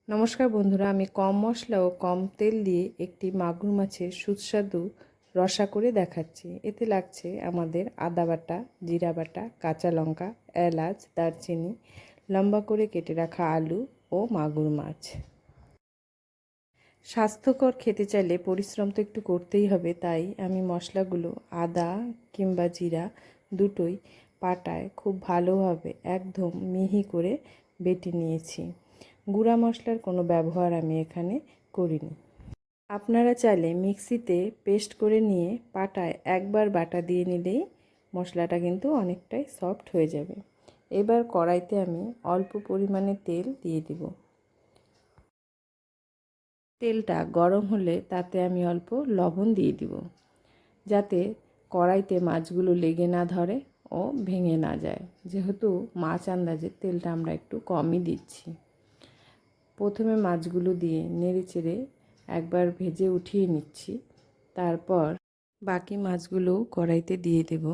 নমস্কার বন্ধুরা, আমি কম মশলা ও কম তেল দিয়ে একটি মাগুর মাছের সুস্বাদু রসা করে দেখাচ্ছি। এতে লাগছে আমাদের আদা বাটা, জিরা বাটা, কাঁচা লঙ্কা, এলাচ, দারচিনি, লম্বা করে কেটে রাখা আলু ও মাগুর মাছ। স্বাস্থ্যকর খেতে চাইলে পরিশ্রম তো একটু করতেই হবে, তাই আমি মশলাগুলো আদা কিংবা জিরা দুটোই পাটায় খুব ভালোভাবে একদম মিহি করে বেটে নিয়েছি। গুঁড়া মশলার কোনো ব্যবহার আমি এখানে করিনি। আপনারা চাইলে মিক্সিতে পেস্ট করে নিয়ে পাটায় একবার বাটা দিয়ে নিলেই মশলাটা কিন্তু অনেকটাই সফট হয়ে যাবে। এবার কড়াইতে আমি অল্প পরিমাণে তেল দিয়ে দিব। তেলটা গরম হলে তাতে আমি অল্প লবণ দিয়ে দিব, যাতে কড়াইতে মাছগুলো লেগে না ধরে ও ভেঙে না যায়। যেহেতু মাছ আন্দাজে তেলটা আমরা একটু কমই দিচ্ছি। প্রথমে মাছগুলো দিয়ে নেড়েচেড়ে একবার ভেজে উঠিয়ে নিচ্ছি। তারপর বাকি মাছগুলোও কড়াইতে দিয়ে দেব।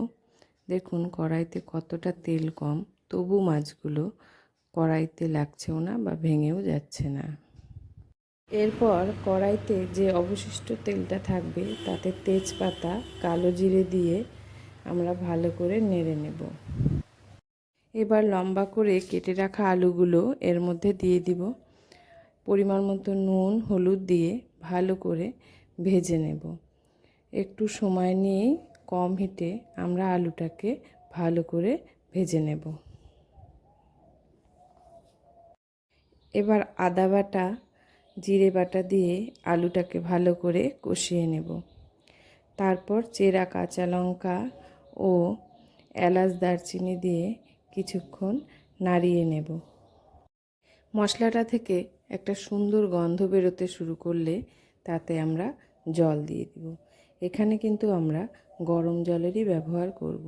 দেখুন কড়াইতে কতটা তেল কম, তবু মাছগুলো কড়াইতে লাগছেও না বা ভেঙেও যাচ্ছে না। এরপর কড়াইতে যে অবশিষ্ট তেলটা থাকবে তাতে তেজপাতা, কালো জিরে দিয়ে আমরা ভালো করে নেড়ে নেব। এবার লম্বা করে কেটে রাখা আলুগুলো এর মধ্যে দিয়ে দিব। পরিমাণ মতো নুন, হলুদ দিয়ে ভালো করে ভেজে নেব। একটু সময় নিয়েই কম হিটে আমরা আলুটাকে ভালো করে ভেজে নেব। এবার আদা বাটা, জিরে বাটা দিয়ে আলুটাকে ভালো করে কষিয়ে নেব। তারপর চেরা কাঁচা লঙ্কা ও এলাচ, দারচিনি দিয়ে কিছুক্ষণ নাড়িয়ে নেব। মশলাটা থেকে একটা সুন্দর গন্ধ বেরোতে শুরু করলে তাতে আমরা জল দিয়ে দিব। এখানে কিন্তু আমরা গরম জলেরই ব্যবহার করব।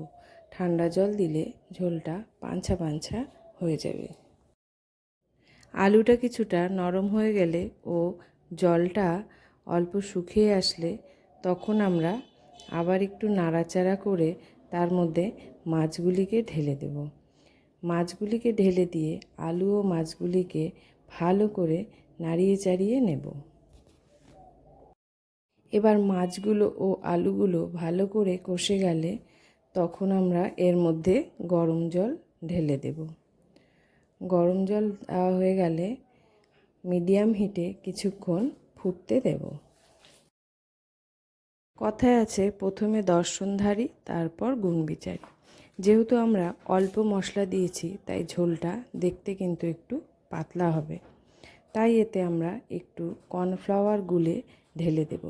ঠান্ডা জল দিলে ঝোলটা পাঞ্ছা পাঞ্ছা হয়ে যাবে। আলুটা কিছুটা নরম হয়ে গেলে ও জলটা অল্প শুকিয়ে আসলে তখন আমরা আবার একটু নাড়াচাড়া করে তার মধ্যে মাছগুলিকে ঢেলে দেব। মাছগুলিকে ঢেলে দিয়ে আলু ও মাছগুলিকে ভালো করে নাড়িয়ে চাড়িয়ে নেব। এবার মাছগুলো ও আলুগুলো ভালো করে কষে গেলে তখন আমরা এর মধ্যে গরম জল ঢেলে দেব। গরম জল দেওয়া হয়ে গেলে মিডিয়াম হিটে কিছুক্ষণ ফুটতে দেব। কথায় আছে, প্রথমে দর্শনধারী তারপর গুণবিচারী। যেহেতু আমরা অল্প মশলা দিয়েছি তাই ঝোলটা দেখতে কিন্তু একটু পাতলা হবে, তাই এতে আমরা একটু কর্নফ্লাওয়ার গুলে ঢেলে দেব।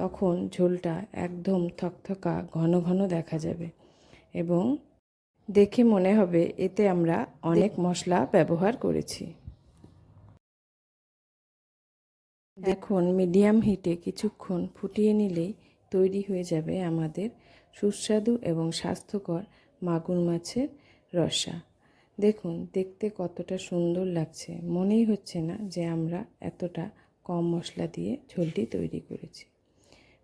তখন ঝোলটা একদম থকথকা ঘন ঘন দেখা যাবে এবং দেখে মনে হবে এতে আমরা অনেক মশলা ব্যবহার করেছি। এখন মিডিয়াম হিটে কিছুক্ষণ ফুটিয়ে নিলেই তৈরি হয়ে যাবে আমাদের সুস্বাদু এবং স্বাস্থ্যকর মাগুর মাছের রসা। দেখুন দেখতে কতটা সুন্দর লাগছে, মনেই হচ্ছে না যে আমরা এতটা কম মশলা দিয়ে ঝোলটি তৈরি করেছি।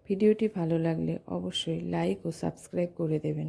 ভিডিওটি ভালো লাগলে অবশ্যই লাইক ও সাবস্ক্রাইব করে দেবেন।